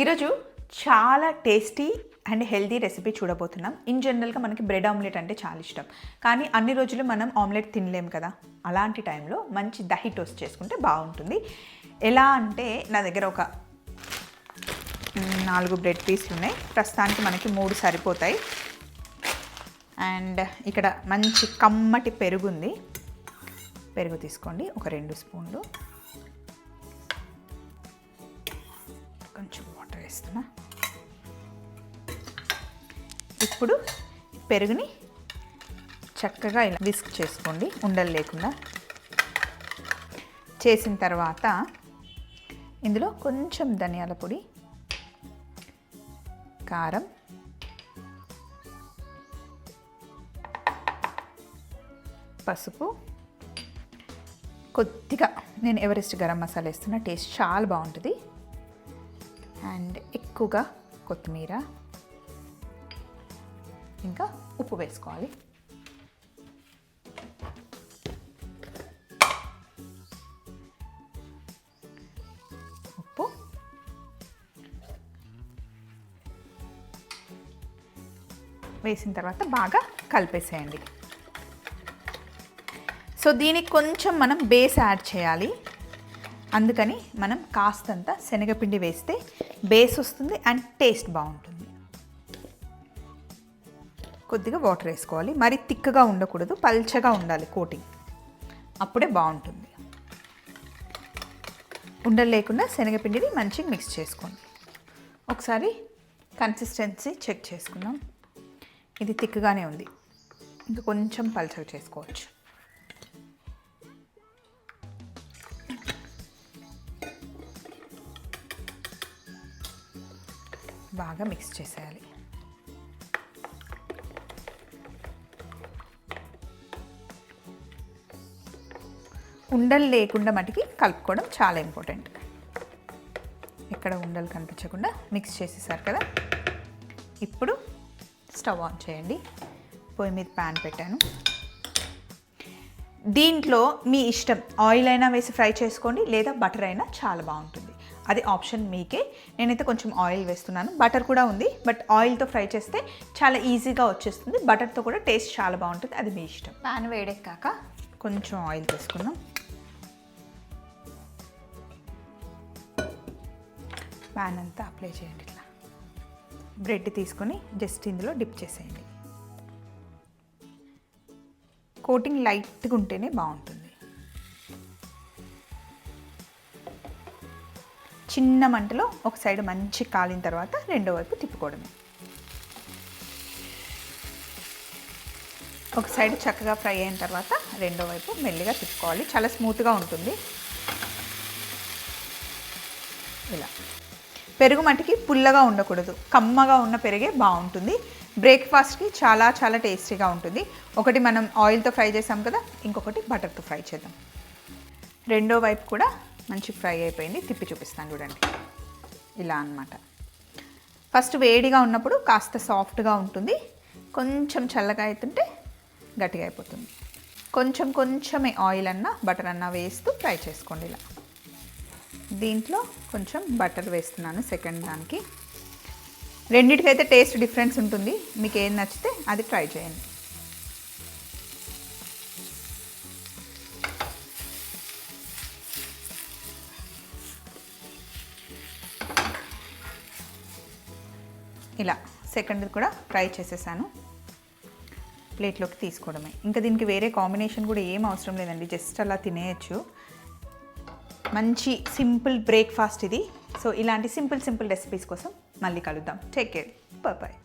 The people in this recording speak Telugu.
ఈరోజు చాలా టేస్టీ అండ్ హెల్తీ రెసిపీ చూడబోతున్నాం. ఇన్ జనరల్గా మనకి బ్రెడ్ ఆమ్లెట్ అంటే చాలా ఇష్టం, కానీ అన్ని రోజులు మనం ఆమ్లెట్ తినలేము కదా. అలాంటి టైంలో మంచి దహి టోస్ట్ చేసుకుంటే బాగుంటుంది. ఎలా అంటే నా దగ్గర ఒక 4 బ్రెడ్ పీస్లు ఉన్నాయి. ప్రస్తుతానికి మనకి 3 సరిపోతాయి. అండ్ ఇక్కడ మంచి కమ్మటి పెరుగు ఉంది. పెరుగు తీసుకోండి, ఒక 2 స్పూన్లు. కొంచెం వాటర్ వేస్తున్నా. ఇప్పుడు పెరుగుని చక్కగా ఇలా విస్క్ చేసుకోండి, ఉండలు లేకుండా. చేసిన తర్వాత ఇందులో కొంచెం ధనియాల పొడి, కారం, పసుపు, కొద్దిగా నేను ఎవరెస్ట్ గరం మసాలా వేస్తున్నా, టేస్ట్ చాలా బాగుంటుంది. అండ్ ఎక్కువగా కొత్తిమీర, ఇంకా ఉప్పు వేసుకోవాలి. ఉప్పు, వేసిన తర్వాత బాగా కలిపేసేయండి. సో దీనికి కొంచెం మనం బేస్ యాడ్ చేయాలి, అందుకని మనం కాస్తంత శనగపిండి వేస్తే బేస్ వస్తుంది అండ్ టేస్ట్ బాగుంటుంది. కొద్దిగా వాటర్ వేసుకోవాలి, మరి తిక్కగా ఉండకూడదు, పల్చగా ఉండాలి కోటింగ్, అప్పుడే బాగుంటుంది. ఉండలు లేకుండా శనగపిండిని మంచిగా మిక్స్ చేసుకోండి. ఒకసారి కన్సిస్టెన్సీ చెక్ చేసుకుందాం. ఇది తిక్కగానే ఉంది, ఇంకా కొంచెం పల్చగా చేసుకోవచ్చు. బాగా మిక్స్ చేసేయాలి. ఉండలు లేకుండా మటుకి కలుపుకోవడం చాలా ఇంపార్టెంట్. ఎక్కడ ఉండలు కనిపించకుండా మిక్స్ చేసేసారు కదా. ఇప్పుడు స్టవ్ ఆన్ చేయండి. పొయ్యి మీద ప్యాన్ పెట్టాను. దీంట్లో మీ ఇష్టం, ఆయిల్ అయినా వేసి ఫ్రై చేసుకోండి, లేదా బటర్ అయినా చాలా బాగుంటుంది. అది ఆప్షన్ మీకే. నేనైతే కొంచెం ఆయిల్ వేస్తున్నాను. బటర్ కూడా ఉంది, బట్ ఆయిల్తో ఫ్రై చేస్తే చాలా ఈజీగా వచ్చేస్తుంది. బటర్తో కూడా టేస్ట్ చాలా బాగుంటుంది, అది మీ ఇష్టం. ప్యాన్ వేడెక్కాక కొంచెం ఆయిల్ తీసుకుందాం. ప్యాన్ అంతా అప్లై చేయండి. ఇట్లా బ్రెడ్ తీసుకొని జస్ట్ ఇందులో డిప్ చేసేయండి. కోటింగ్ లైట్గా ఉంటేనే బాగుంటుంది. చిన్న మంటలో ఒక సైడ్ మంచి కాలిన తర్వాత రెండో వైపు తిప్పుకోవడమే. ఒక సైడ్ చక్కగా ఫ్రై అయిన తర్వాత రెండో వైపు మెల్లిగా తిప్పుకోవాలి. చాలా స్మూత్గా ఉంటుంది. ఇలా పెరుగు మట్టికి పుల్లగా ఉండకూడదు, కమ్మగా ఉన్న పెరిగే బాగుంటుంది. బ్రేక్ఫాస్ట్కి చాలా చాలా టేస్టీగా ఉంటుంది. ఒకటి మనం ఆయిల్తో ఫ్రై చేసాం కదా, ఇంకొకటి బటర్తో ఫ్రై చేద్దాం. రెండో వైపు కూడా మంచి ఫ్రై అయిపోయింది. తిప్పి చూపిస్తాను చూడండి. ఇలా అన్నమాట. ఫస్ట్ వేడిగా ఉన్నప్పుడు కాస్త సాఫ్ట్గా ఉంటుంది, కొంచెం చల్లగా అవుతుంటే గట్టిగా అయిపోతుంది. కొంచెమే ఆయిల్ అన్నా బటర్ అన్నా వేస్తూ ఫ్రై చేసుకోండి. ఇలా దీంట్లో కొంచెం బటర్ వేస్తున్నాను సెకండ్ దానికి. రెండిటికైతే టేస్ట్ డిఫరెన్స్ ఉంటుంది, మీకు ఏది నచ్చితే అది ట్రై చేయండి. ఇలా సెకండ్ కూడా ఫ్రై చేసేసాను. ప్లేట్లోకి తీసుకోవడమే. ఇంకా దీనికి వేరే కాంబినేషన్ కూడా ఏం అవసరం లేదండి, జస్ట్ అలా తినేయచ్చు. మంచి సింపుల్ బ్రేక్ఫాస్ట్ ఇది. సో ఇలాంటి సింపుల్ రెసిపీస్ కోసం మళ్ళీ కలుద్దాం. Take care, bye.